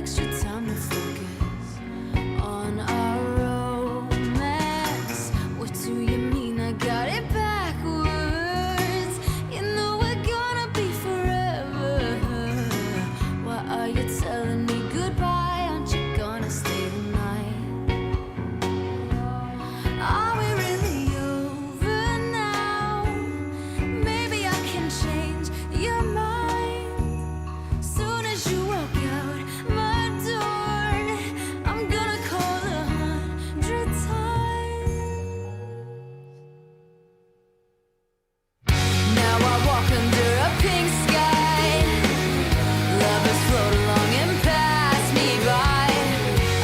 extra time to focus on our romance. What do you mean I got it backwards? You know we're gonna be forever. Why are you telling me goodbye? Aren't you gonna stay tonight? Are we really over now? Maybe I can change your mind. Soon as you walk out my door, I'm gonna call 100 times. Now I walk under a pink sky. Lovers float along and pass me by.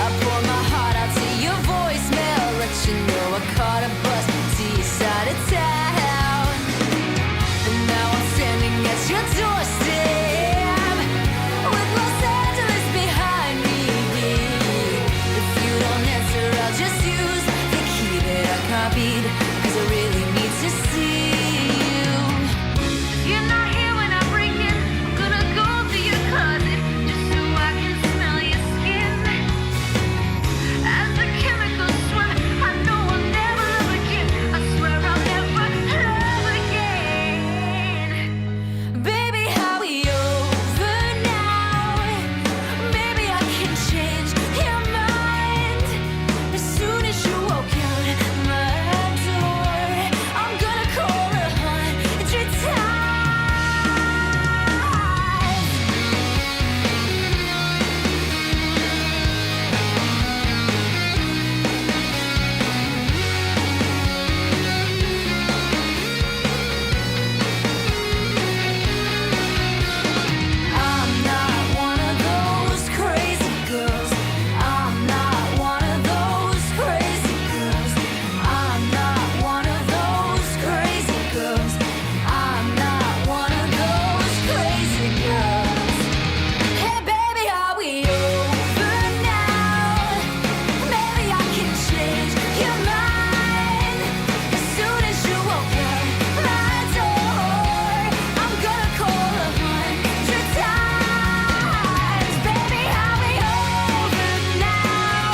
I pour my heart out to your voicemail, let you know I caught a bus to your side of town. And now I'm standing at your doorstep with Los Angeles behind me. If you don't answer, I'll just use the key that I copied, 'cause I really need to see you. If you're not here when I break in, I'm gonna go to your closet just so I can smell your skin. As the chemicals swim, I know I'll never love again. I swear I'll never love again. Baby, how we over now? Maybe I can change your mind. As soon as you walk out my door, I'm gonna call 100 times. I'm not one of those crazy girls. I'm not one of those crazy girls. I'm not one of those crazy girls. I'm not one of those crazy girls. Hey baby, are we over now? Maybe I can change your mind. As soon as you walk out my door, I'm gonna call 100 times. Baby, are we over now?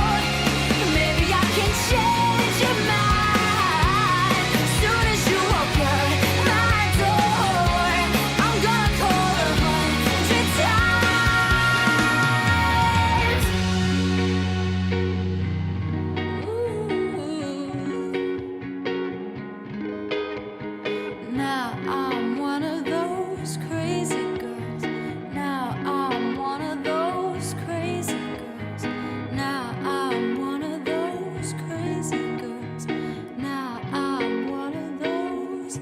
Maybe I can change your mind. As soon as you walk out my door, I'm gonna call 100 times. Now I'm one of those crazy girls. Now I'm one of those crazy girls. Now I'm one of those crazy girls. Now I'm one of those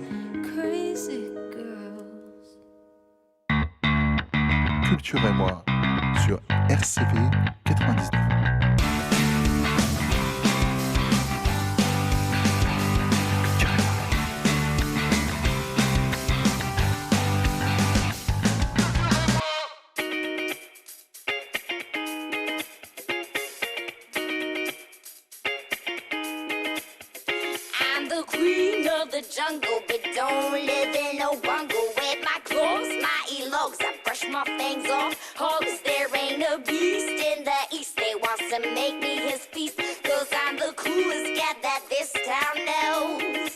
crazy girls. Culture et moi sur RCV 99. I'm the queen of the jungle, but don't live in no bungle. With my clothes, my elogues, I brush my fangs off hogs. There ain't a beast in the east that wants to make me his feast, 'cause I'm the coolest cat that this town knows.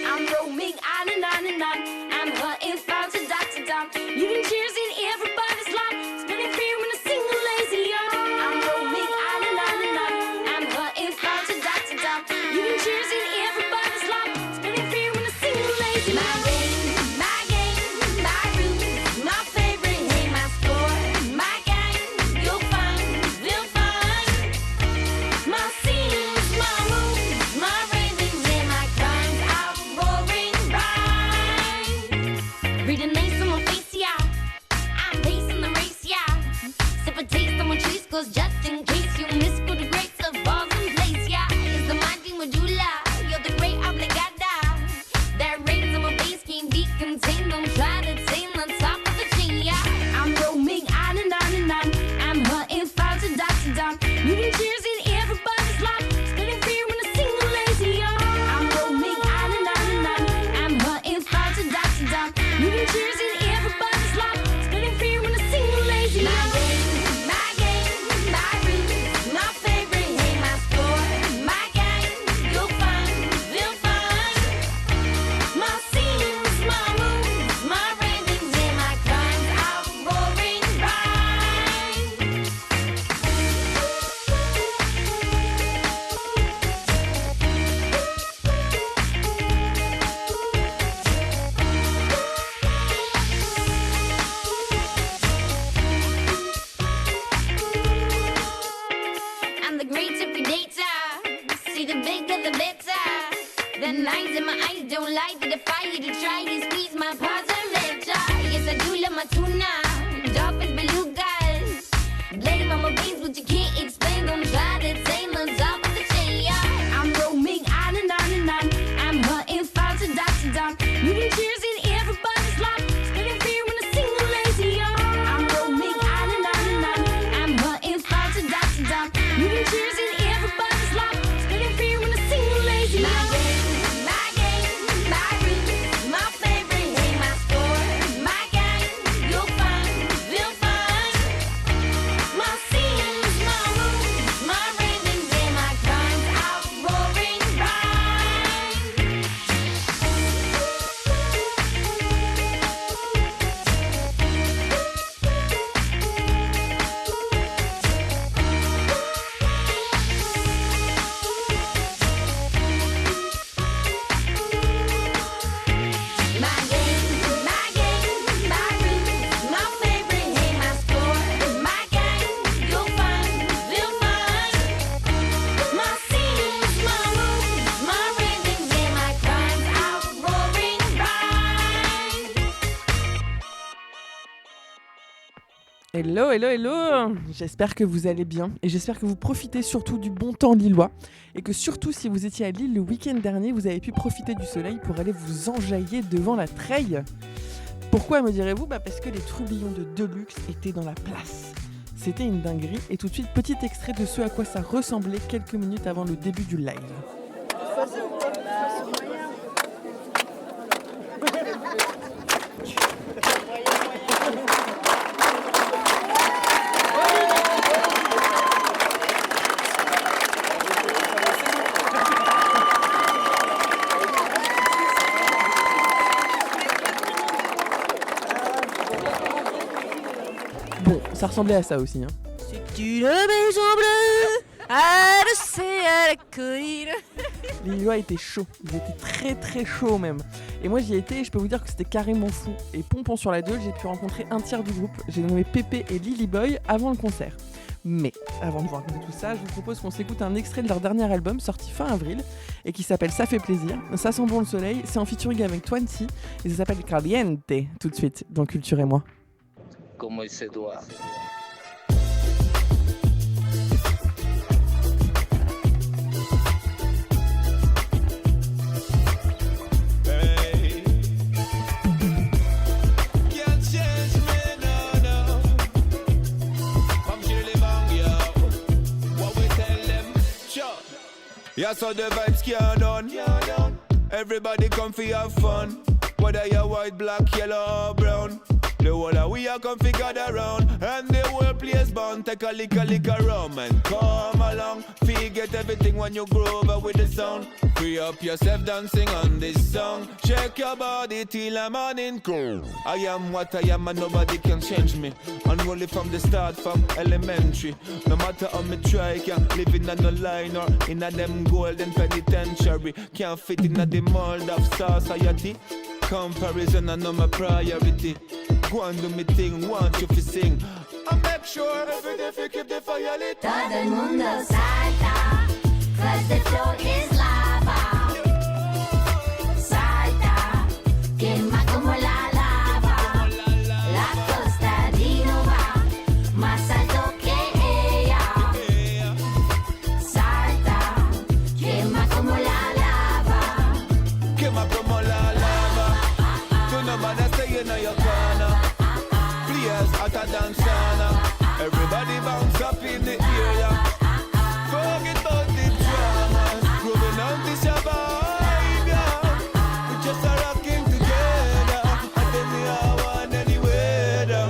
I'm roaming on and on and on. I'm hunting found to dot to dot. Leaving cheers in everybody's lot. Spinning free when I sing a lazy yawn. I'm roaming on and on and on. I'm hunting found to dot to dot. Leaving cheers in everybody's lot. Spinning free when I sing a lazy yawn. My game, my rules, my favorite name, my score, my gang. You'll find, they'll find. My scenes, my moves, my ravings, and my crimes. I'm roaring rhymes. Read a name on my face, yeah. I'm pacing the race, yeah. Sip a taste on my trees, 'cause just in case you miss good grades of balls in place, yeah. It's the mighty medulla, you're the great obligada. That rains on my base can't be contained. Don't try to tame on top of the chain, yeah. I'm roaming on and on and on. I'm hunting fires to dot to dot. Leaving cheers in everybody's lot. Spinning free when I sing a lazy yawn. I'm roaming on and on and on. I'm hunting fires to dot to dot. Leaving cheers in everybody's lot. Spinning free when I sing a lazy yawn. Hello, hello, hello. J'espère que vous allez bien et j'espère que vous profitez surtout du bon temps lillois et que surtout si vous étiez à Lille le week-end dernier, vous avez pu profiter du soleil pour aller vous enjailler devant la treille. Pourquoi me direz-vous ? Parce que les trublions de Deluxe étaient dans la place. C'était une dinguerie et tout de suite petit extrait de ce à quoi ça ressemblait quelques minutes avant le début du live. Bon, ça ressemblait à ça aussi. C'est une maison bleue, adossée à la colline. Les Lillois étaient chauds, ils étaient très très chauds même. Et moi j'y étais et je peux vous dire que c'était carrément fou. Et pompon sur la gueule, j'ai pu rencontrer un tiers du groupe. J'ai nommé Pépé et Lily Boy avant le concert. Mais avant de vous raconter tout ça, je vous propose qu'on s'écoute un extrait de leur dernier album sorti fin avril et qui s'appelle Ça fait plaisir. Ça sent bon le soleil, c'est en featuring avec Twenty et ça s'appelle Caliente tout de suite dans Culture et moi. Como il se doit. Hey. Can't change me, no. Come Shirley Bang, yo. What we tell them? Sure. Yeah, so the vibes can't done. Everybody come for have fun. Whether you're white, black, yellow or brown. The whole of we are come fi gather round. And the whole place bound. Take a lick rum and come along. Forget everything when you groove up with the sound. Free up yourself dancing on this song. Shake your body till the morning come. I am what I am and nobody can change me. Unruly from the start, from elementary. No matter how me try, can't live in a no line or in a them golden penitentiary. Can't fit in a the mold of society. Comparison and no my priority. Go and do me thing, want you to sing. I make sure every day you keep the fire lit. Todo el mundo salta, 'cause the floor is lava. Salta, quema como la lava. La costa di Nova, más alto que ella. Salta, quema como la lava. Quema como la lava. Do no matter stay in your corner. Players hotter than sauna. Everybody bounce up in the area. Forget about the dramas. Grooving on this vibe, yeah. We just are rocking together. At any hour and any weather.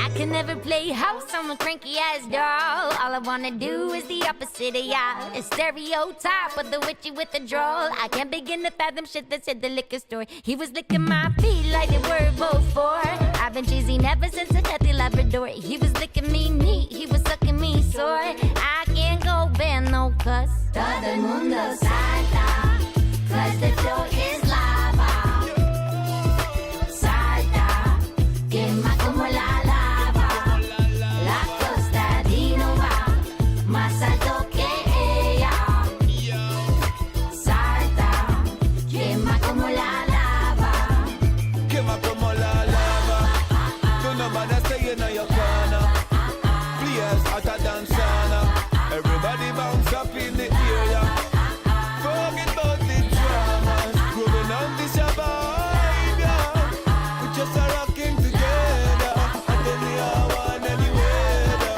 I can never play house, I'm a cranky ass doll. All I wanna do is the opposite of y'all. A stereotype of the witchy with the drawl. I can't begin to fathom shit that's at the liquor store. He was licking my feet like they were before. I've been cheesing ever since a healthy Labrador. He was licking me neat, he was sucking me sore. I can't go bend no cuss. Todo el mundo salta, 'cause the floor is lava. Salta, quema como la lava. La costa di Nova, más alto que ella. Salta, quema como la lava. Quema como la lava. Do no matter stay in your corner. Players hotter than sauna. Everybody bounce up in the area. Forget about the dramas. Grooving on this vibe, yeah. We just are rocking together. At any hour and any weather.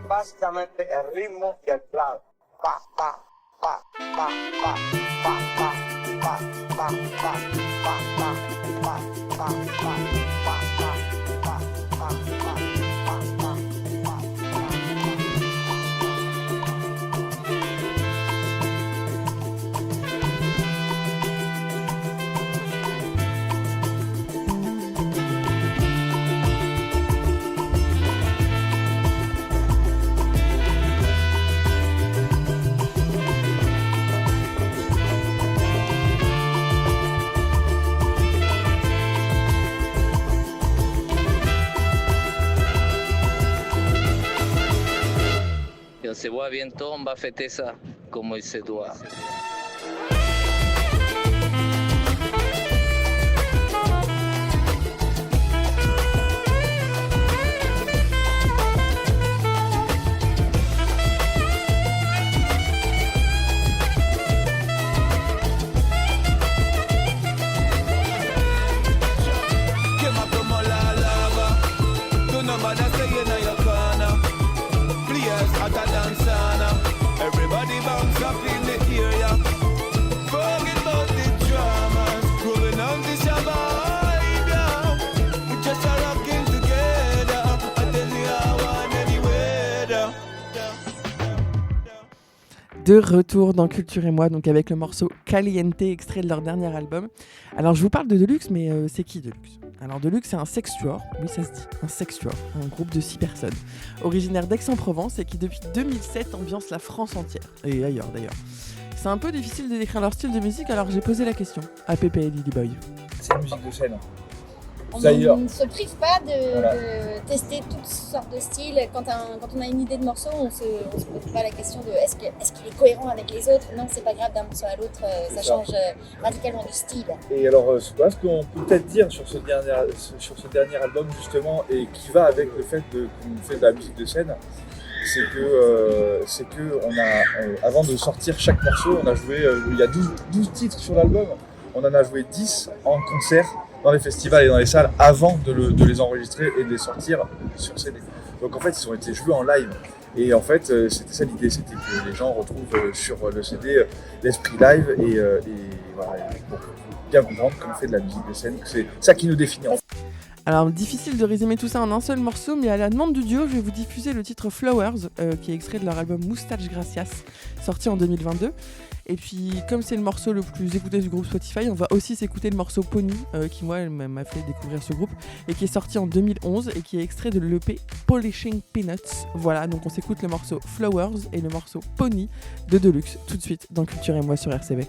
Básicamente el ritmo y el plan. Pa, pa, pa, pa, pa, pa, pa, pa, pa, pa, pa, pa, pa, pa, pa, pa, se voit bientôt, on va fêter ça comme il se doit. Quema como la lava. Tu no matter say you know your corner. Players hotter than sauna. Everybody bounce up in the area. Forget about the dramas. Growing on this vibe, yeah. We just are rocking together. I tell you how on any weather. De retour dans Culture et moi, donc avec le morceau Caliente, extrait de leur dernier album. Alors je vous parle de Deluxe, mais c'est qui Deluxe ? Alors Deluxe, c'est un sextuor, oui ça se dit, un sextuor, un groupe de 6 personnes, originaire d'Aix-en-Provence et qui depuis 2007 ambiance la France entière, et ailleurs d'ailleurs. C'est un peu difficile de décrire leur style de musique, alors j'ai posé la question à Pépé et Lily Boy. C'est une musique de scène. On D'ailleurs. ne se prive pas de, Voilà. de tester toutes sortes de styles. Quand on a une idée de morceau, on se pose pas la question de est-ce qu'il est cohérent avec les autres. Non, c'est pas grave, d'un morceau à l'autre, ça ça. change radicalement de style. Et alors, ce qu'on peut peut-être dire sur ce dernier album, justement, et qui va avec le fait qu'on fait de la musique de scène, c'est que on a, avant de sortir chaque morceau, on a joué, il y a 12 titres sur l'album, on en a joué 10 en concert dans les festivals et dans les salles avant de les enregistrer et de les sortir sur CD. Donc en fait, ils ont été joués en live. Et en fait, c'était ça l'idée, c'était que les gens retrouvent sur le CD l'esprit live et voilà, pour bien comprendre qu'on fait de la musique de scène, que c'est ça qui nous définit. En fait. Alors difficile de résumer tout ça en un seul morceau, mais à la demande du duo, je vais vous diffuser le titre Flowers, qui est extrait de leur album Moustache Gracias, sorti en 2022. Et puis, comme c'est le morceau le plus écouté du groupe Spotify, on va aussi s'écouter le morceau Pony, qui moi m'a fait découvrir ce groupe, et qui est sorti en 2011 et qui est extrait de l'EP Polishing Peanuts. Voilà, donc on s'écoute le morceau Flowers et le morceau Pony de Deluxe, tout de suite dans Culture et moi sur RCV.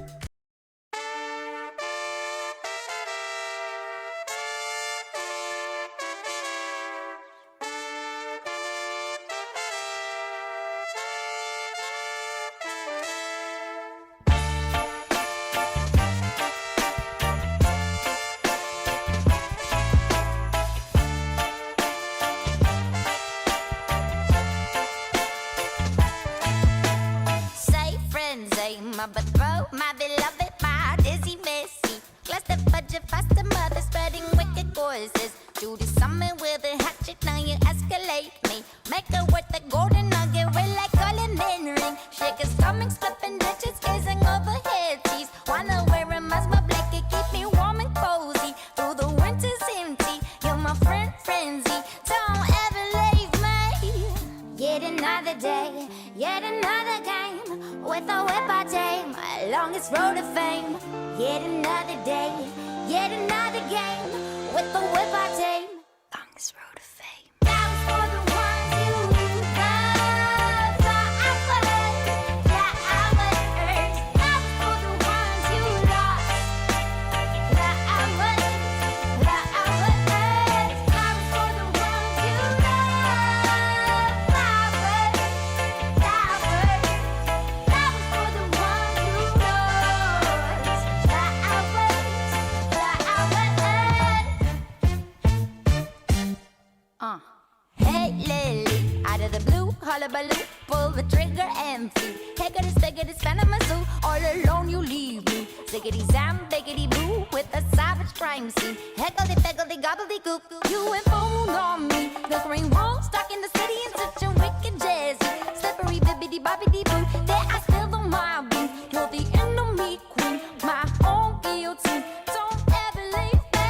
Say frenzy, my betrothed, my beloved, my dizzy messy. Cluster budget, faster mother, spreading wicked voices. Do the summon with a hatchet, now you escalate me. Make her worth the golden nugget, red like Colin ring. Shake her stomach, slipping ditches, gazing overhead tees. Wanna wear a musma blanket, keep me warm and cozy. Through the winter's empty, you're my friend, frenzy. Don't ever leave me. Yet another day, yet another game. With a whip I tame, my longest road to fame. Yet another day, yet another game. With the whip I tame, longest road to fame. That was for the ones you love, the hours that I was hurt. That was for the ones you lost, the hours that I was hurt. That was for the ones you love, flowers that were. That was for the ones you lost, the hours. Hey Lily, out of the blue, hullabaloo, pull the trigger and flee. Take it, stick it, it's Phantom Zoo. All alone you leave me. Ziggity zam, biggity boo, with a savage crime scene. Heckledy peckledy gobbledygook, you informed on me. The green roll, stuck in the city in such a wicked jazzy. Slippery bibbity bobbity boo, there I still the mob be. You're the enemy queen, my own guillotine. Don't ever leave me.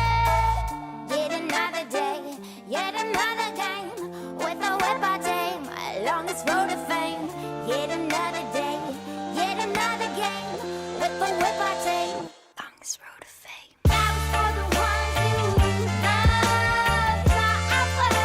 Yet another day, yet another game. With a whip I tame, my longest road to fame. Yet another day, yet another game. With the whip I tame, longest road to fame. That was for the ones you love, the hours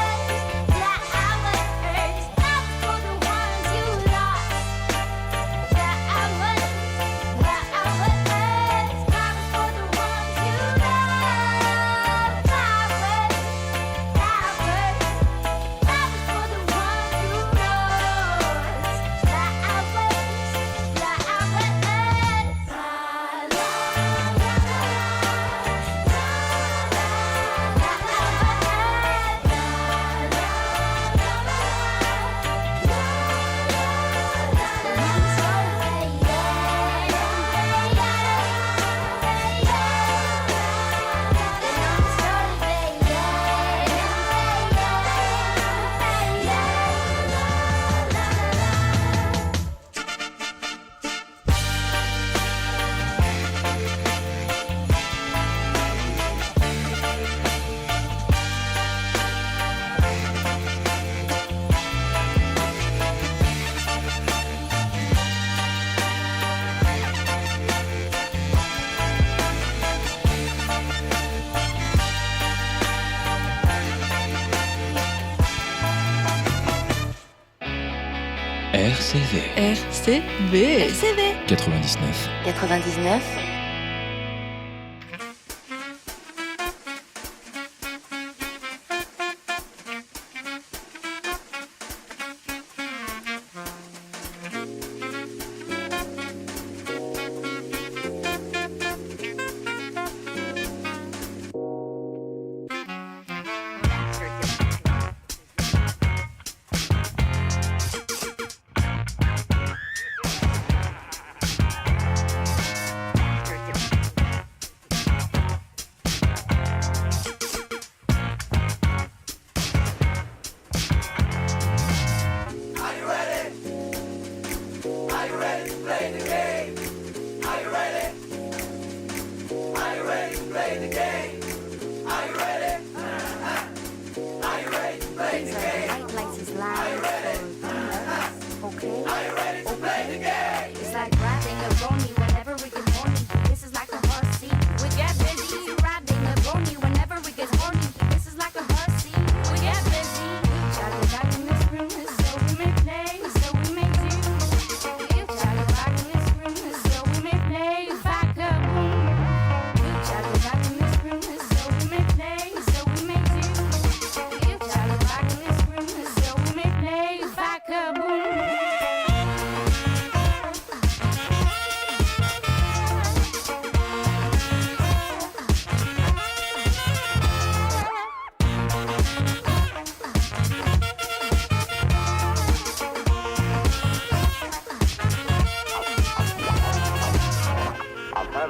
RCV RCV 99. 99.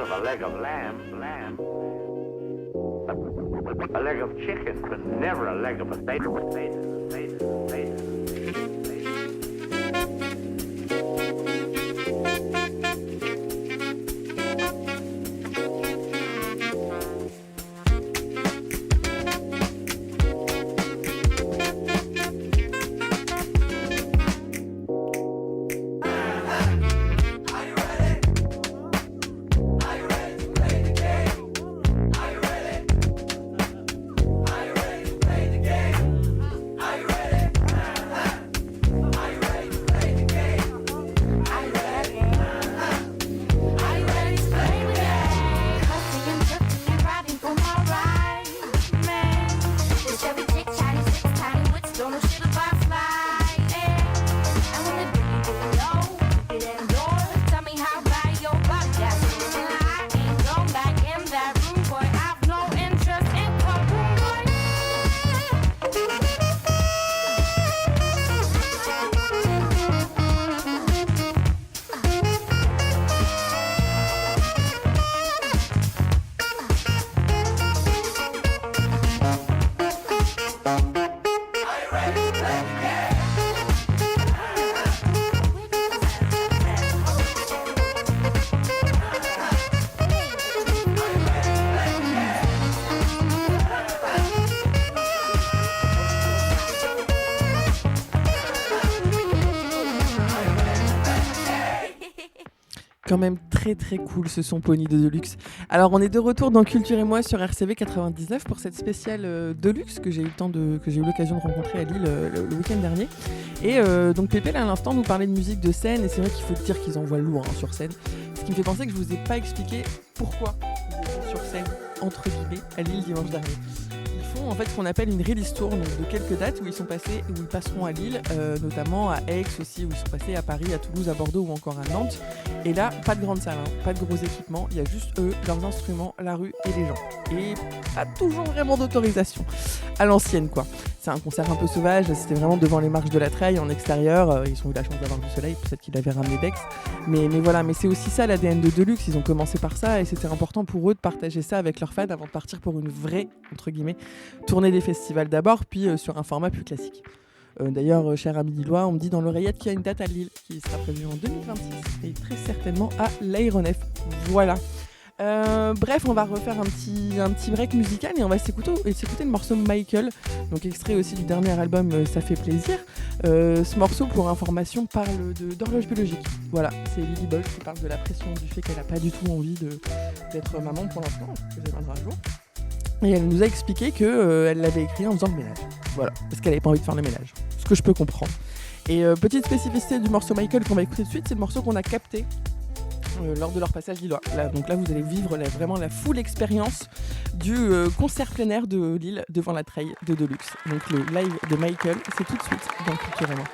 A leg of lamb. A leg of chicken, but never a leg of a Quand même très très cool ce son Pony de Deluxe. Alors on est de retour dans Culture et moi sur RCV 99 pour cette spéciale Deluxe que j'ai eu l'occasion de rencontrer à Lille le week-end dernier. Et donc Pépé là à l'instant nous parlait de musique de scène et c'est vrai qu'il faut dire qu'ils envoient lourd sur scène. Ce qui me fait penser que je vous ai pas expliqué pourquoi ils étaient sur scène entre guillemets à Lille dimanche dernier. Ils font en fait ce qu'on appelle une release tour donc de quelques dates où ils passeront à Lille, notamment à Aix aussi où ils sont passés, à Paris, à Toulouse, à Bordeaux ou encore à Nantes. Et là, pas de grande salle, pas de gros équipements, il y a juste eux, leurs instruments, la rue et les gens. Et pas toujours vraiment d'autorisation. À l'ancienne quoi. C'est un concert un peu sauvage, c'était vraiment devant les marches de la Treille, en extérieur. Ils ont eu la chance d'avoir du soleil, peut-être qu'ils avaient ramené Dex. Mais voilà, mais c'est aussi ça l'ADN de Deluxe, ils ont commencé par ça et c'était important pour eux de partager ça avec leurs fans avant de partir pour une vraie, entre guillemets, tournée des festivals d'abord, puis sur un format plus classique. D'ailleurs, cher ami lillois, on me dit dans l'oreillette qu'il y a une date à Lille qui sera prévue en 2026 et très certainement à l'Aéronef. Voilà. Bref, on va refaire un petit break musical et on va s'écouter le morceau Michael, donc extrait aussi du dernier album Ça fait plaisir. Ce morceau, pour information, parle d'horloge biologique. Voilà, c'est Lily Boy qui parle de la pression du fait qu'elle n'a pas du tout envie d'être maman pour l'instant, que ça viendra un jour. Et elle nous a expliqué qu'elle l'avait écrit en faisant le ménage. Voilà, parce qu'elle n'avait pas envie de faire le ménage. Ce que je peux comprendre. Et petite spécificité du morceau Michael qu'on va écouter tout de suite, c'est le morceau qu'on a capté lors de leur passage lillois. Donc là, vous allez vivre vraiment la full expérience du concert plein air de Lille devant la treille de Deluxe. Donc le live de Michael, c'est tout de suite dans Culture et moi.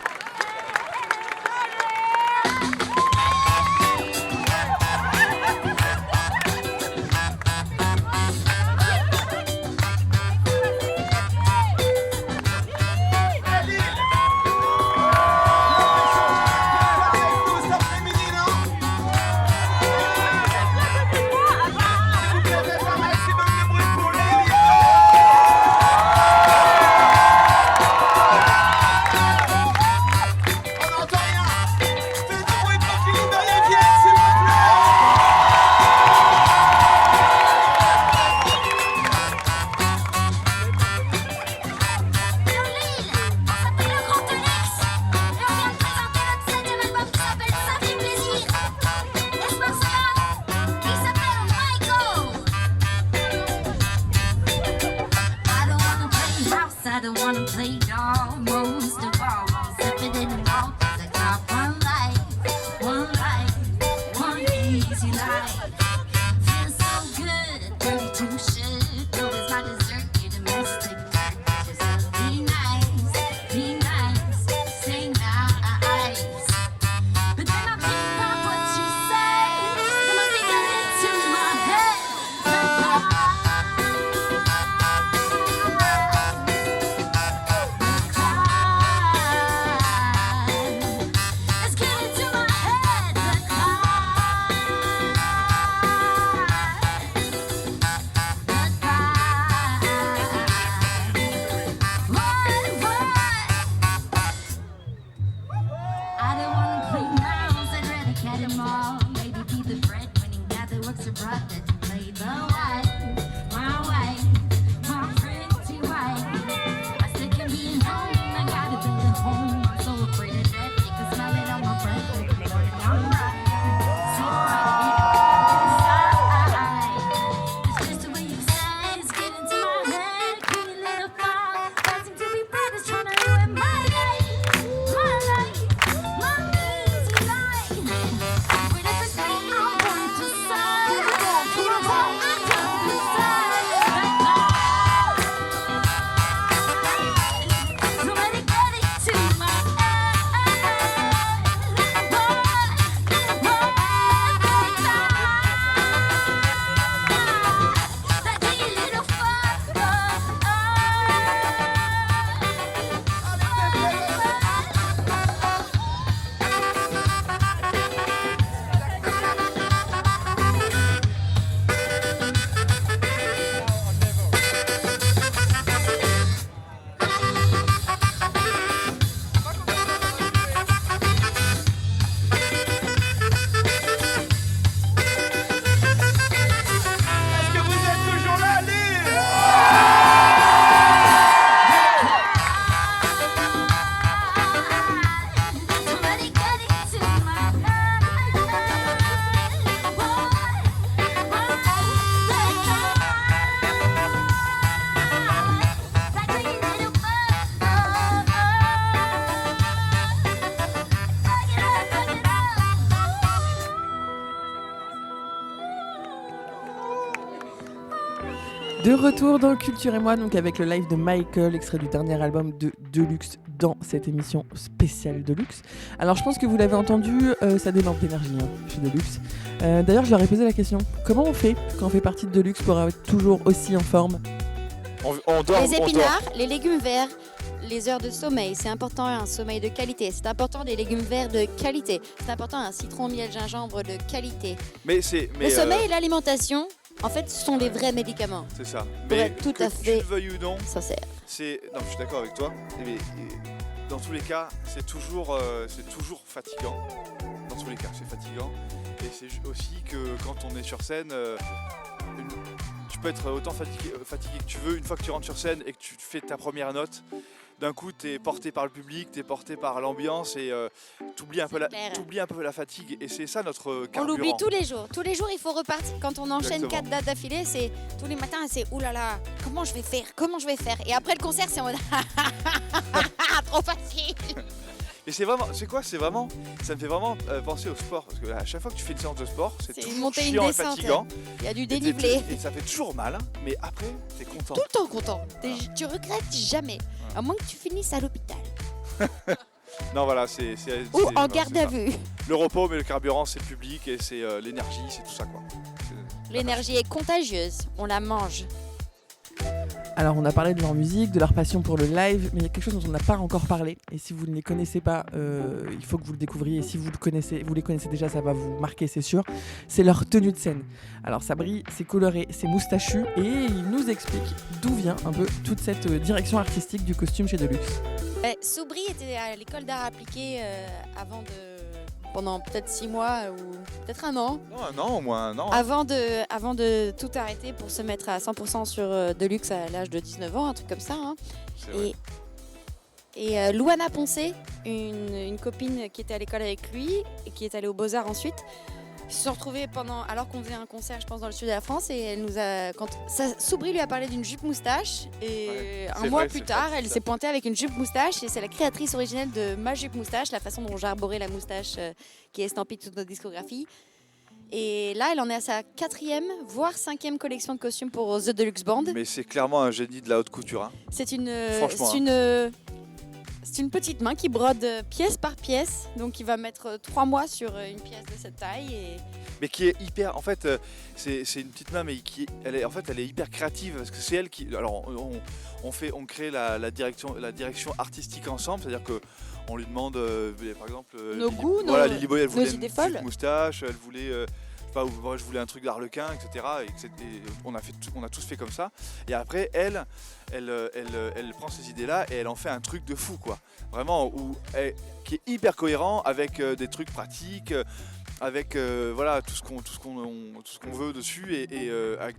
De retour dans Culture et moi, donc avec le live de Michael, extrait du dernier album de Deluxe dans cette émission spéciale Deluxe. Alors je pense que vous l'avez entendu, ça déborde d'énergie chez Deluxe. D'ailleurs je leur ai posé la question, comment on fait quand on fait partie de Deluxe pour être toujours aussi en forme ? On dort, les épinards, les légumes verts, les heures de sommeil, c'est important, un sommeil de qualité. C'est important des légumes verts de qualité. C'est important un citron, miel, gingembre de qualité. Le sommeil et l'alimentation, en fait, ce sont les vrais médicaments. C'est ça. Pour être tout à fait tu le veuilles ou non, sincère. Non, je suis d'accord avec toi. Mais dans tous les cas, c'est toujours fatigant. Dans tous les cas, c'est fatigant. Et c'est aussi que quand on est sur scène, tu peux être autant fatigué que tu veux. Une fois que tu rentres sur scène et que tu fais ta première note, d'un coup, tu es porté par le public, tu es porté par l'ambiance et tu oublies un peu la fatigue. Et c'est ça notre carburant. On l'oublie tous les jours. Tous les jours, il faut repartir. Quand on enchaîne 4 dates d'affilée, c'est tous les matins, c'est oulala, comment je vais faire ? Et après le concert, c'est en mode trop facile. Et c'est vraiment, c'est quoi? C'est vraiment, ça me fait vraiment penser au sport. Parce que à chaque fois que tu fais une séance de sport, c'est C'est une toujours montée, une chiant et descente. fatigant. Il y a du Et t'es- dénivelé. Et ça fait toujours mal, hein, mais après, t'es content. Tout le temps content. Tu regrettes jamais. À moins que tu finisses à l'hôpital. Non, voilà, Ou en voilà, garde c'est à ça. vue. Le repos, mais le carburant, c'est le public et c'est l'énergie, c'est tout ça, quoi. L'énergie est contagieuse. On la mange. Alors on a parlé de leur musique, de leur passion pour le live, mais il y a quelque chose dont on n'a pas encore parlé. Et si vous ne les connaissez pas, il faut que vous le découvriez. Et si vous les connaissez déjà, ça va vous marquer, c'est sûr. C'est leur tenue de scène. Alors ça brille, c'est coloré, c'est moustachu, et ils nous expliquent d'où vient un peu toute cette direction artistique du costume chez Deluxe. Soubry était à l'école d'art appliqué pendant peut-être 6 mois ou peut-être un an. Non, un an, au moins un an. Avant de tout arrêter pour se mettre à 100% sur Deluxe à l'âge de 19 ans, un truc comme ça. Hein. C'est vrai. Et Louana Poncé, une copine qui était à l'école avec lui et qui est allée aux Beaux-Arts ensuite, se sont retrouvés alors qu'on faisait un concert, je pense, dans le sud de la France, et elle nous a, Soubry lui a parlé d'une jupe moustache, et un mois plus tard, elle s'est pointée avec une jupe moustache, et c'est la créatrice originelle de ma jupe moustache, la façon dont j'ai arboré la moustache qui est estampée toute notre discographie. Et là, elle en est à sa 4e, voire 5e collection de costumes pour The Deluxe Band. Mais c'est clairement un génie de la haute couture. Hein. C'est une petite main qui brode pièce par pièce, donc il va mettre 3 mois sur une pièce de cette taille. Mais qui est hyper, en fait, c'est une petite main, mais elle est hyper créative parce que c'est elle qui, alors on crée la direction artistique ensemble, c'est-à-dire que on lui demande, par exemple, nos goûts, Lily Boy, elle nos voulait idées une folles. petite moustache, elle voulait. Moi, je voulais un truc d'Arlequin, etc. Et on a tous fait comme ça. Et après, elle prend ces idées-là et elle en fait un truc de fou, quoi. Vraiment, qui est hyper cohérent avec des trucs pratiques, avec voilà tout ce qu'on veut dessus et avec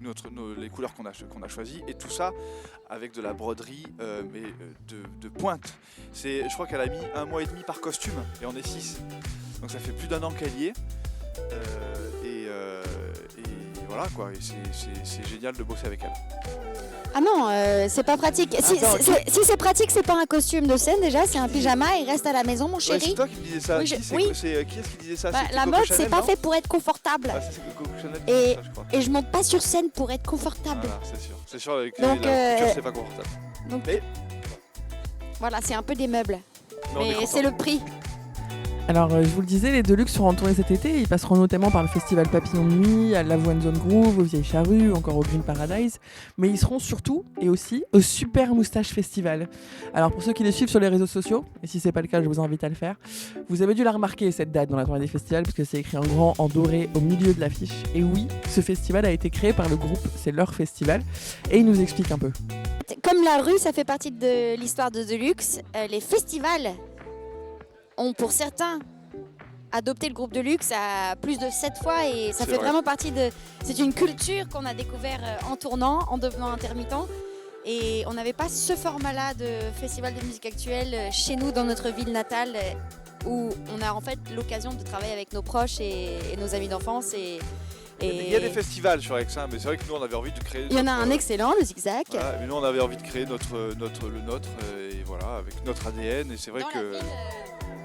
les couleurs qu'on a choisies, et tout ça avec de la broderie mais de pointe. Je crois qu'elle a mis 1 mois et demi par costume et on est 6. Donc ça fait plus d'1 an qu'elle y est. Et voilà quoi, et c'est génial de bosser avec elle. Ah non, c'est pas pratique. Si c'est pratique, c'est pas un costume de scène déjà, c'est un pyjama, il reste à la maison, mon chéri. Ouais, c'est toi qui me disais ça. Oui, Qui est-ce qui disait ça? C'était la Coco mode, Chanel, c'est pas non? fait pour être confortable. Ah, c'est Coco Chanel qui disait ça, je crois. Et je monte pas sur scène pour être confortable. Voilà, c'est sûr. C'est sûr, avec Donc, la couture, c'est pas confortable. Donc, mais voilà, c'est un peu des meubles. on est Mais content. c'est le prix. Alors, je vous le disais, les Deluxe seront en tournée cet été. Ils passeront notamment par le festival Papillon de Nuit, à l'Avoine Zone Groove, aux Vieilles Charrues, encore au Green Paradise. Mais ils seront surtout et aussi au Super Moustache Festival. Alors, pour ceux qui les suivent sur les réseaux sociaux, et si c'est pas le cas, je vous invite à le faire, vous avez dû la remarquer, cette date dans la tournée des festivals, parce que c'est écrit en grand, en doré, au milieu de l'affiche. Et oui, ce festival a été créé par le groupe, c'est leur festival. Et ils nous expliquent un peu. Comme la rue, ça fait partie de l'histoire de Deluxe, les festivals ont pour certains adopté le groupe Deluxe à plus de 7 fois, et ça fait vraiment partie de... C'est une culture qu'on a découvert en tournant, en devenant intermittent, et on n'avait pas ce format-là de festival de musique actuelle chez nous dans notre ville natale, où on a en fait l'occasion de travailler avec nos proches et nos amis d'enfance. Il y a des festivals sur Aix, mais c'est vrai que nous on avait envie de créer. Il y en a un excellent, le Zigzag. Voilà, mais nous on avait envie de créer le nôtre, et voilà, avec notre ADN, et c'est vrai que. La ville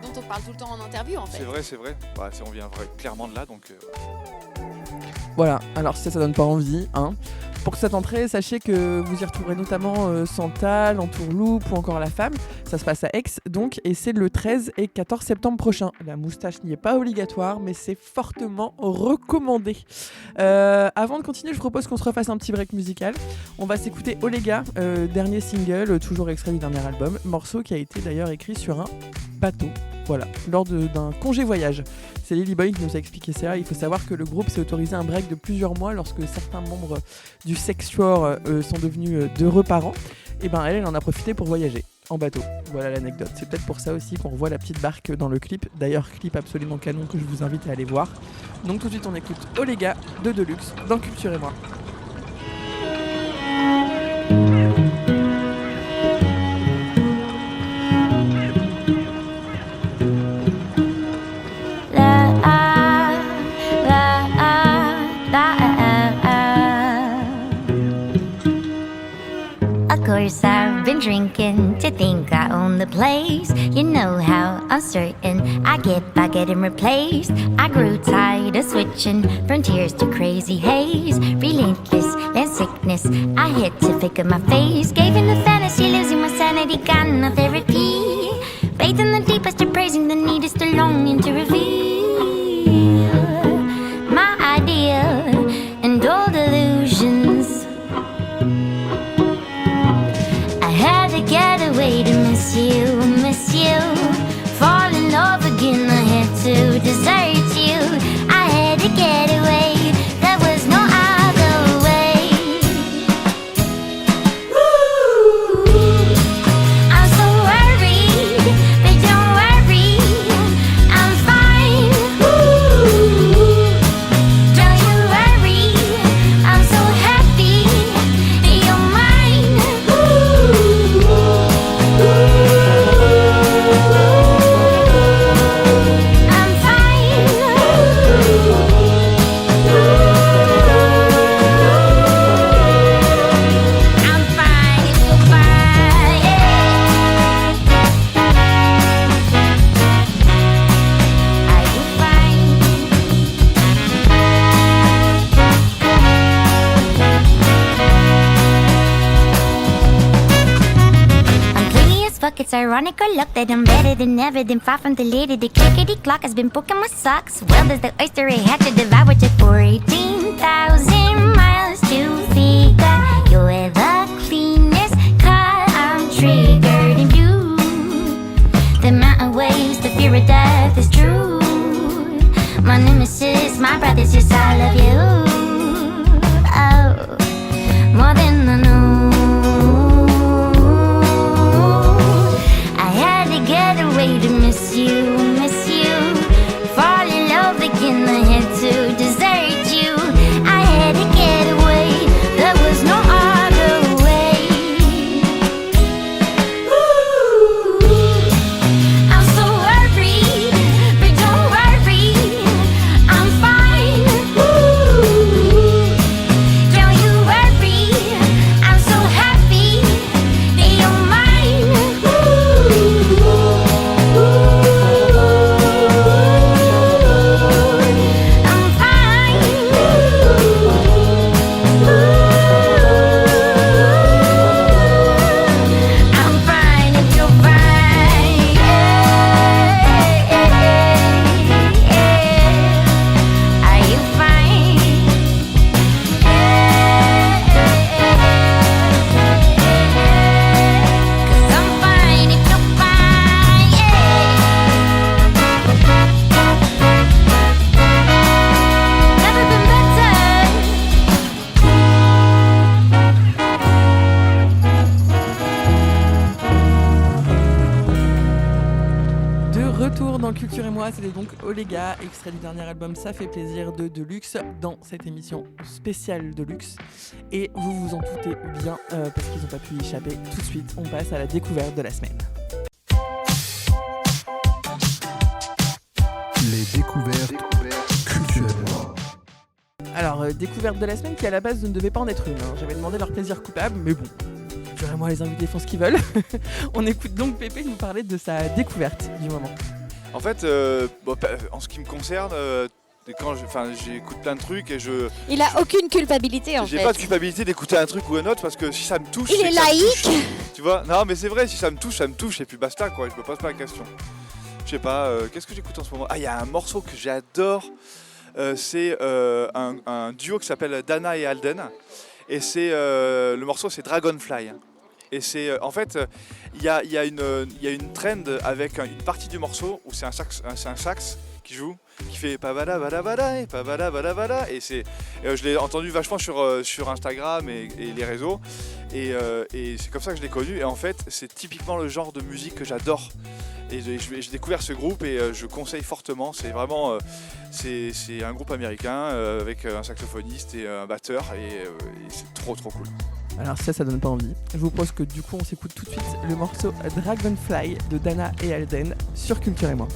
dont on parle tout le temps en interview en fait. C'est vrai. Bah, on vient clairement de là, donc. Voilà, alors si ça donne pas envie, hein. Pour cette entrée, sachez que vous y retrouverez notamment Santal, Entourloupe ou encore La Femme. Ça se passe à Aix, donc, et c'est le 13 et 14 septembre prochain. La moustache n'y est pas obligatoire, mais c'est fortement recommandé. Avant de continuer, je propose qu'on se refasse un petit break musical. On va s'écouter Olega, dernier single, toujours extrait du dernier album, morceau qui a été d'ailleurs écrit sur un bateau, voilà, lors d'un congé voyage. C'est Lily Boy qui nous a expliqué ça. Il faut savoir que le groupe s'est autorisé un break de plusieurs mois lorsque certains membres du Sexuor sont devenus d'heureux parents. Et ben elle en a profité pour voyager en bateau. Voilà l'anecdote. C'est peut-être pour ça aussi qu'on revoit la petite barque dans le clip. D'ailleurs, clip absolument canon que je vous invite à aller voir. Donc tout de suite, on écoute Olega de Deluxe dans Culture et moi. Of course I've been drinking to think I own the place. You know how uncertain I get by getting replaced. I grew tired of switching from tears to crazy haze. Relentless and sickness, I had to figure my face. Gave in the fantasy, losing my sanity, got no therapy. Bathed in the deepest of praising the needest, a longing to reveal my ideal and all delusions. I had to get away to miss you, miss you. Fall in love again, I had to desert you. I had to get away, there was no other way. I'm so worried, but don't worry, I'm fine. Don't you worry, I'm so happy you're mine. I'm fine. I'm fine if you're fine. Are you fine? I'm clingy as fuck, it's ironic or luck that I'm better than ever, than far from deleted. The clickety clock has been booking my socks. Well, there's the oyster it had to devour it for 18,000 miles to figure you're the cleanest car. I'm triggered in you. The mountain waves, the fear of death is true. My nemesis, my brothers, just all of you. Oh, more than I know. I had to get away to miss you, miss you. Fall in love again, I had to desert you. I had to get away, there was no other way. I'm so worried, but don't worry, I'm fine. Don't you worry, I'm so happy that you're mine. I'm fine. I'm fine if you're fine. Are you fine? 'Cause I'm fine if you're fine. Never been better. De retour dans Culture et moi, c'était donc Olega, extrait du dernier album Ça fait plaisir de Deluxe dans cette émission spéciale Deluxe. Et vous vous en doutez bien parce qu'ils n'ont pas pu y échapper. Tout de suite, on passe à la découverte de la semaine. Les découvertes culturelles. Alors, découverte de la semaine qui à la base ne devait pas en être une. Hein. J'avais demandé leur plaisir coupable, mais bon. Culture et moi, les invités font ce qu'ils veulent. On écoute donc Pépé nous parler de sa découverte du moment. En fait, en ce qui me concerne, quand j'écoute plein de trucs et Il a aucune culpabilité en fait. j'ai pas de culpabilité d'écouter un truc ou un autre parce que si ça me touche, Il c'est est que ça me laïque. touche. Tu vois? Non mais c'est vrai, si ça me touche et puis basta quoi, je me pose pas la question. Je sais pas, qu'est-ce que j'écoute en ce moment? Ah, il y a un morceau que j'adore, c'est un duo qui s'appelle Dana et Alden. Et c'est le morceau c'est Dragonfly. Et c'est en fait il y a une trend avec une partie du morceau où c'est un sax qui joue, qui fait pavada vada vada et pavada vada vada, et c'est je l'ai entendu vachement sur Instagram et les réseaux, et c'est comme ça que je l'ai connu, et en fait c'est typiquement le genre de musique que j'adore. Et j'ai découvert ce groupe et je conseille fortement. C'est vraiment c'est un groupe américain avec un saxophoniste et un batteur, et c'est trop cool. Alors ça donne pas envie. Je vous propose que du coup on s'écoute tout de suite le morceau Dragonfly de Dana et Alden sur Culture et moi.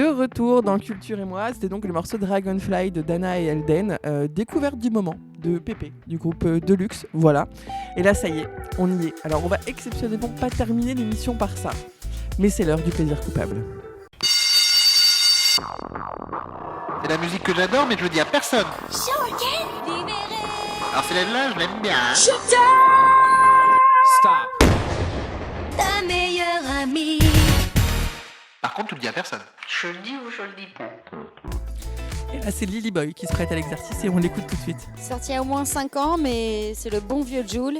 De retour dans Culture et moi, c'était donc le morceau Dragonfly de Dana et Elden, découverte du moment de Pépé, du groupe Deluxe, voilà. Et là ça y est, on y est. Alors on va exceptionnellement pas terminer l'émission par ça, mais c'est l'heure du plaisir coupable. C'est la musique que j'adore, mais je le dis à personne. Alors celle-là, je l'aime bien. Hein. Stop. Ta meilleure amie. Par contre, tu le dis à personne. Je le dis ou je le dis pas. Et là c'est Lily Boy qui se prête à l'exercice et on l'écoute tout de suite. Sorti il y a au moins 5 ans, mais c'est le bon vieux Jul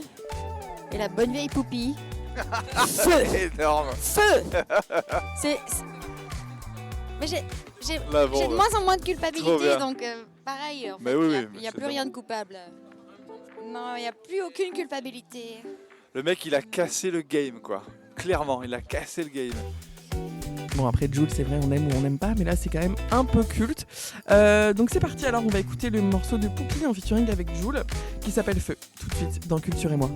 et la bonne vieille Poupie. Feu. Énorme. Feu. Mais j'ai de moins en moins de culpabilité, donc pareil, en fait, il n'y a plus rien de coupable. Non, il n'y a plus aucune culpabilité. Le mec, il a cassé le game, quoi. Clairement, il a cassé le game. Bon après Jul c'est vrai on aime ou on n'aime pas mais là c'est quand même un peu culte. Donc c'est parti, alors on va écouter le morceau de Poupie en featuring avec Jul qui s'appelle Feu, tout de suite dans Culture et moi.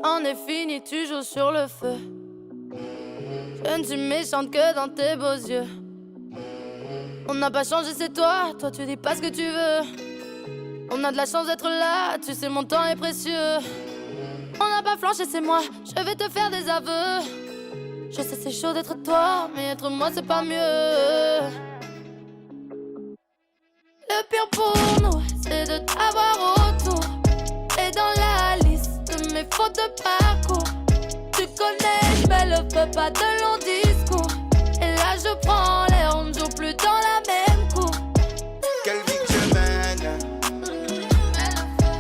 On est fini, tu joues sur le feu. Je ne suis méchante que dans tes beaux yeux. On n'a pas changé, c'est toi tu dis pas ce que tu veux. On a de la chance d'être là, tu sais mon temps est précieux. On n'a pas flanché, c'est moi, je vais te faire des aveux. Je sais c'est chaud d'être toi, mais être moi c'est pas mieux. Le pire pour nous, c'est de t'avoir autour. Et dans la liste de mes fautes de parcours, tu connais, je mets le feu, pas de long discours. Et là je prends l'air, on ne joue plus dans la même cour. Quelle vie que je mène,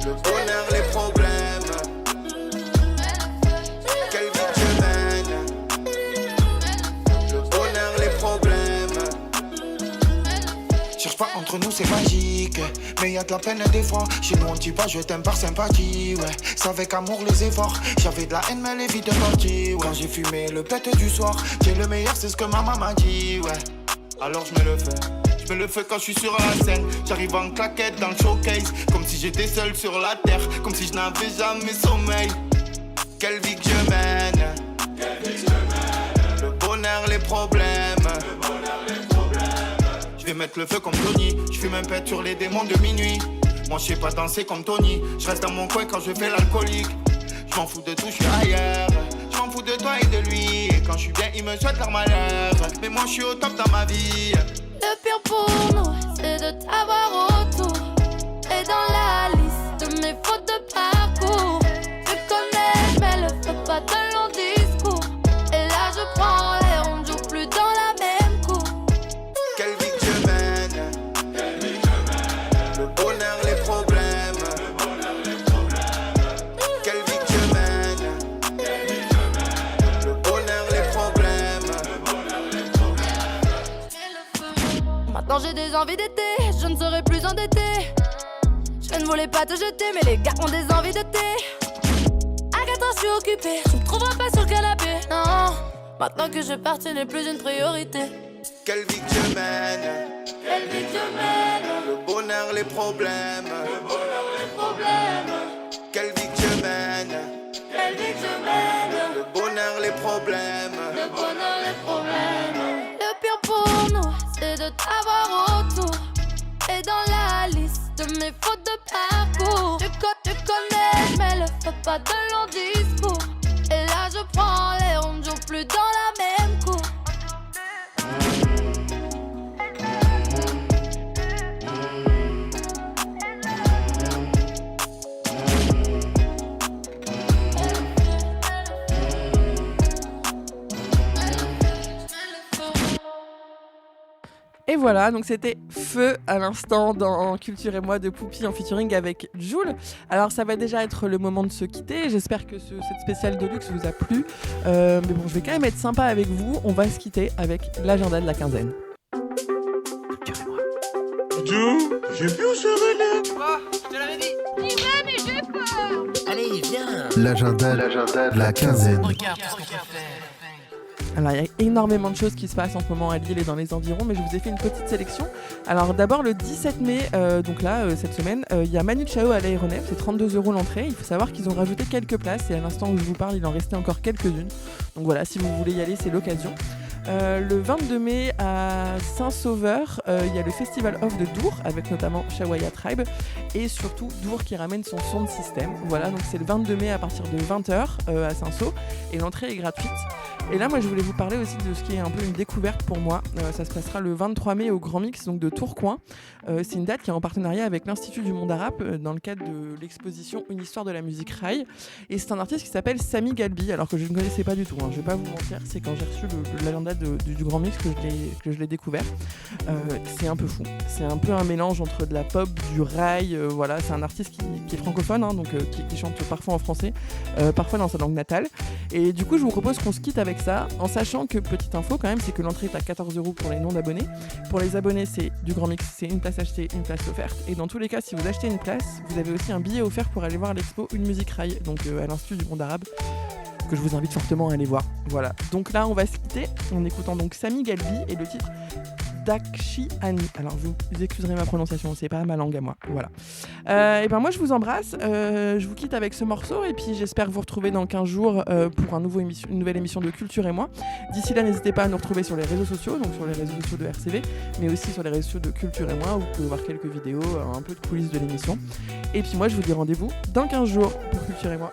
le bonheur, les problèmes. Quelle vie que je mène, le bonheur, les problèmes. Cherche pas entre nous, c'est magique. Mais y a de la peine des fois. Chez nous on dit pas je t'aime par sympathie, ouais. C'est avec amour les efforts. J'avais de la haine mais les vies de partie, ouais. Quand j'ai fumé le pète du soir, j'ai le meilleur, c'est ce que ma maman dit, ouais. Alors je me le fais. Je me le fais quand je suis sur la scène. J'arrive en claquette dans le showcase, comme si j'étais seul sur la terre, comme si je n'avais jamais sommeil. Quelle vie que je mène, le bonheur, les problèmes. Je vais mettre le feu comme Tony, je fume un pet sur les démons de minuit. Moi je sais pas danser comme Tony, je reste dans mon coin quand je fais l'alcoolique. Je m'en fous de tout, je suis ailleurs. Je m'en fous de toi et de lui. Et quand je suis bien, il me souhaite leur malheur. Mais moi je suis au top dans ma vie. Le pire pour nous, c'est de t'avoir autour. Et dans la liste de mes fautes de parcours, tu connais, mais le feu, pas de long discours. Et là je prends l'air, on ne joue plus dans la même cour. Quelle vie que je mène, le bonheur, les problèmes. Quelle vie que je mène, le bonheur, les problèmes. Maintenant j'ai des envies d'été, je ne serai plus endettée. Je ne voulais pas te jeter, mais les gars ont des envies de thé. À 4 ans je suis occupée, tu me trouveras pas sur le canapé. Non, maintenant que je pars, tu n'es plus une priorité. Quelle vie que je mène, quelle vie que je mène. Le bonheur, les problèmes, le bonheur, les problèmes. Quelle vie que je mène, quelle vie que je mène. Le bonheur, les problèmes, le bonheur, les problèmes. Le pire pour nous, c'est de t'avoir autour. Et dans la liste de mes fautes de parcours, tu connais, mais le feu, pas de long discours. Et là je prends l'air, on ne joue plus dans la même cour. Et voilà, donc c'était Feu à l'instant dans Culture et moi de Poupie en featuring avec Jul. Alors ça va déjà être le moment de se quitter, j'espère que cette spéciale de luxe vous a plu. Mais bon, je vais quand même être sympa avec vous, on va se quitter avec l'agenda de la quinzaine. Culture et moi. J'ai vu où serait là. Quoi? Je te l'avais dit. J'y vais mais j'ai peur. Allez, viens. L'agenda de la quinzaine. Regarde ce qu'on peut faire. Alors, il y a énormément de choses qui se passent en ce moment à Lille et dans les environs, mais je vous ai fait une petite sélection. Alors, d'abord, le 17 mai, donc là, cette semaine, il y a Manu Chao à l'Aéronef, c'est 32 € l'entrée. Il faut savoir qu'ils ont rajouté quelques places et à l'instant où je vous parle, il en restait encore quelques-unes. Donc voilà, si vous voulez y aller, c'est l'occasion. Le 22 mai à Saint-Sauveur, il y a le Festival Off de Dour avec notamment Shawaya Tribe et surtout Dour qui ramène son son de système. Voilà, donc c'est le 22 mai à partir de 20h à Saint-Sau et l'entrée est gratuite. Et là, moi, je voulais vous parler aussi de ce qui est un peu une découverte pour moi. Ça se passera le 23 mai au Grand Mix, donc de Tourcoing. C'est une date qui est en partenariat avec l'Institut du Monde Arabe dans le cadre de l'exposition Une histoire de la musique raï. Et c'est un artiste qui s'appelle Sami Galbi, alors que je ne connaissais pas du tout. Je vais pas vous mentir, c'est quand j'ai reçu l'agenda du Grand Mix que je l'ai découvert. C'est un peu fou. C'est un peu un mélange entre de la pop, du raï. Voilà, c'est un artiste qui est francophone, donc qui chante parfois en français, parfois dans sa langue natale. Et du coup, je vous propose qu'on se quitte avec ça, en sachant que, petite info quand même, c'est que l'entrée est à 14 € pour les non-abonnés. Pour les abonnés, c'est du Grand Mix, c'est une place achetée, une place offerte. Et dans tous les cas, si vous achetez une place, vous avez aussi un billet offert pour aller voir l'expo Une musique raï, donc à l'Institut du Monde Arabe, que je vous invite fortement à aller voir. Voilà. Donc là, on va se quitter en écoutant donc Sami Galbi et le titre Dakshi Ani. Alors vous excuserez ma prononciation, c'est pas ma langue à moi. Voilà. Et ben moi je vous embrasse. Je vous quitte avec ce morceau et puis j'espère vous retrouver dans 15 jours pour une nouvelle émission de Culture et moi. D'ici là, n'hésitez pas à nous retrouver sur les réseaux sociaux, donc sur les réseaux sociaux de RCV, mais aussi sur les réseaux sociaux de Culture et moi où vous pouvez voir quelques vidéos, un peu de coulisses de l'émission. Et puis moi je vous dis rendez-vous dans 15 jours pour Culture et moi.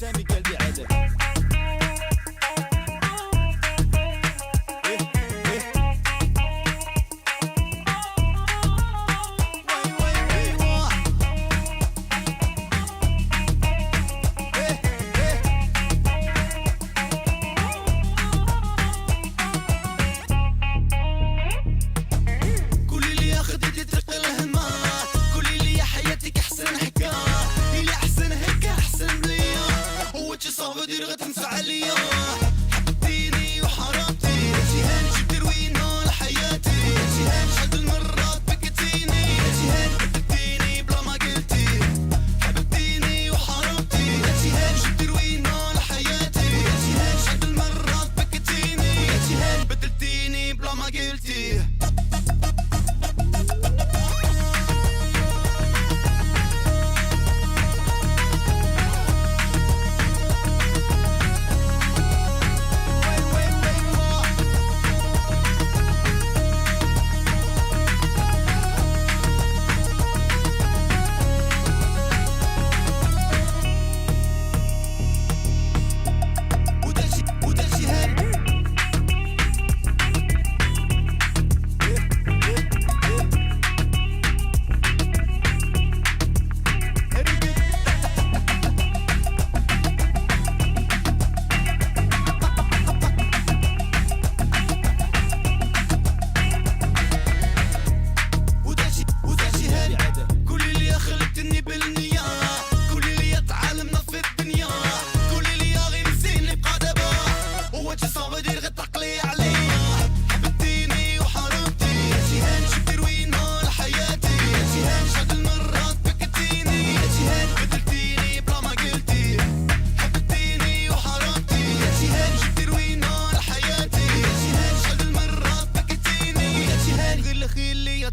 سامي قلبي عادة قولي لي يا خديتي طريق الهمة قولي لي يا حياتك احسن حكاية إلي احسن هيك احسن بليا وانتي صعبة دير غتنفع عليا حبيتيني وحرمتي انتي هاني جبتي روينة لحياتي انتي هاني شحال المرات بكيتيني انتي هاني بدلتيني بلا ما قلتي حبيتيني وحرمتي انتي هاني جبتي روينة لحياتي انتي هاني شحال المرات بكيتيني انتي هاني بدلتيني بلا ما قلتي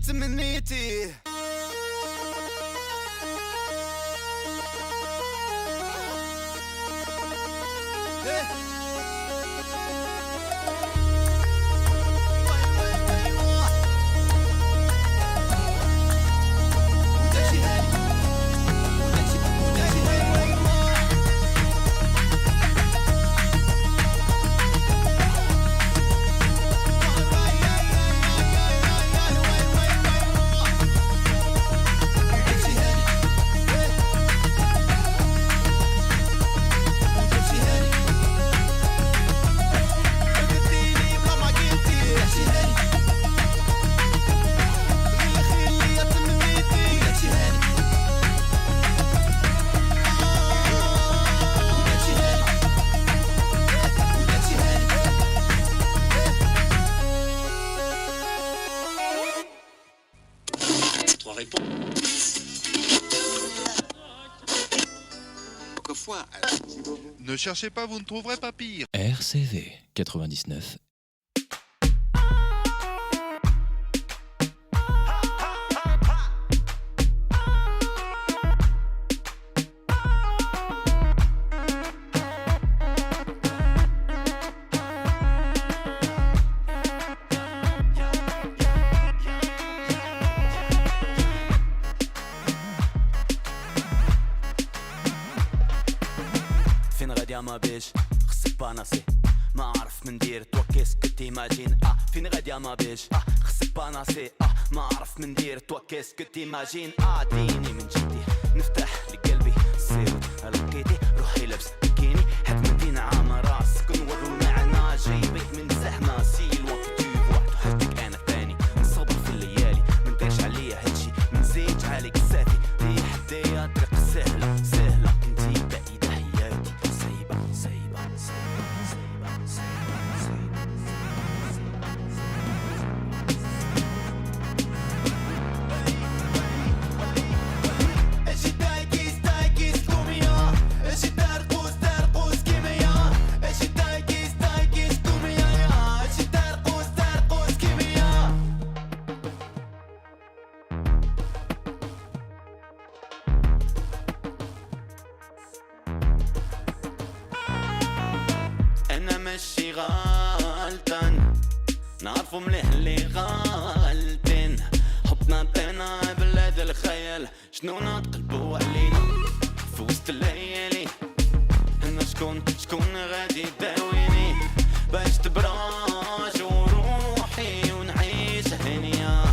تمنيتي fois. Ne cherchez pas, vous ne trouverez pas pire. RCV 99. فين غادي يا ما بيش خصك باناسي ما عرف من دير توا كيسك تيماجين فين غادي يا ما بيش خصك باناسي ما عرف من دير توا كيسك تيماجين ديني من جدي نفتح لي قلبي سيرت لقيتي روحي لابس بكيني حد مدينة عامة راسك نورو المعنى جايبك من زحمة سي الوقت تجيب واحد وحدك انا ثاني نصبر في الليالي منديرش عليا هادشي منزيدش عليك ساتي دي حدايا طريق سهلة سهلة كنتي بعيدة حياتي سايبة سايبة سايبة سايبة اجي تايكيس تايكيس كوميا اجي ترقص ترقص كيميا اجي تايكيس تايكيس كوميا اجي ترقص ترقص كيميا انا ماشي غلطان نعرفو مليح اللي غالطين حطنا طينا بلاد الخيال شنو نتقلبو علينا في وسط الليالي انا شكون غادي يداويني باش تبراج وروحي ونعيش هنيا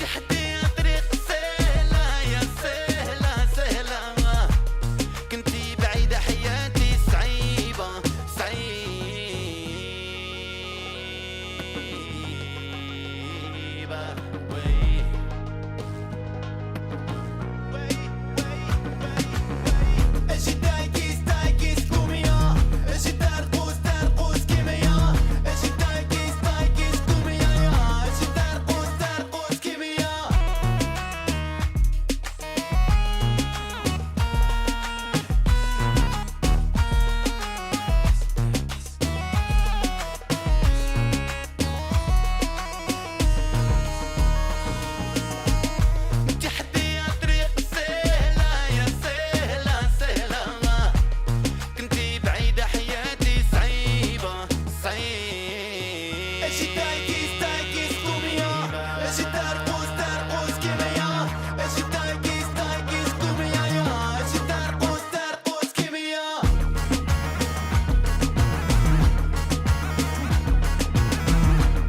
تحدي طريق سهلة يا سهلة سهلة كنتي بعيدة حياتي صعيبة صعيبة وي اجي تايكيس تايكيس كوميا اجي ترقص ترقص كيميا اجي تايكيس تايكيس كوميا اجي ترقص ترقص كيميا تحدي طريق سهلة يا سهلة سهلة كنتي بعيدة حياتي صعيبة صعيبة اجي تايكيس تايكيس كوميا اجي ترقص ترقص كيميا اجي تايكيس تايكيس كوميا اجي ترقص ترقص كيميا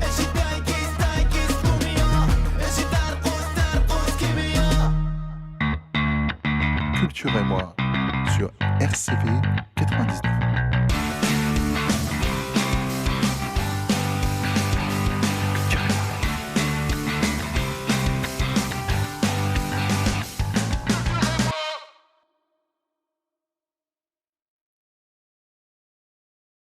اجي تايكيس تايكيس كوميا اجي ترقص ترقص كيميا Culture et moi sur RCV 99.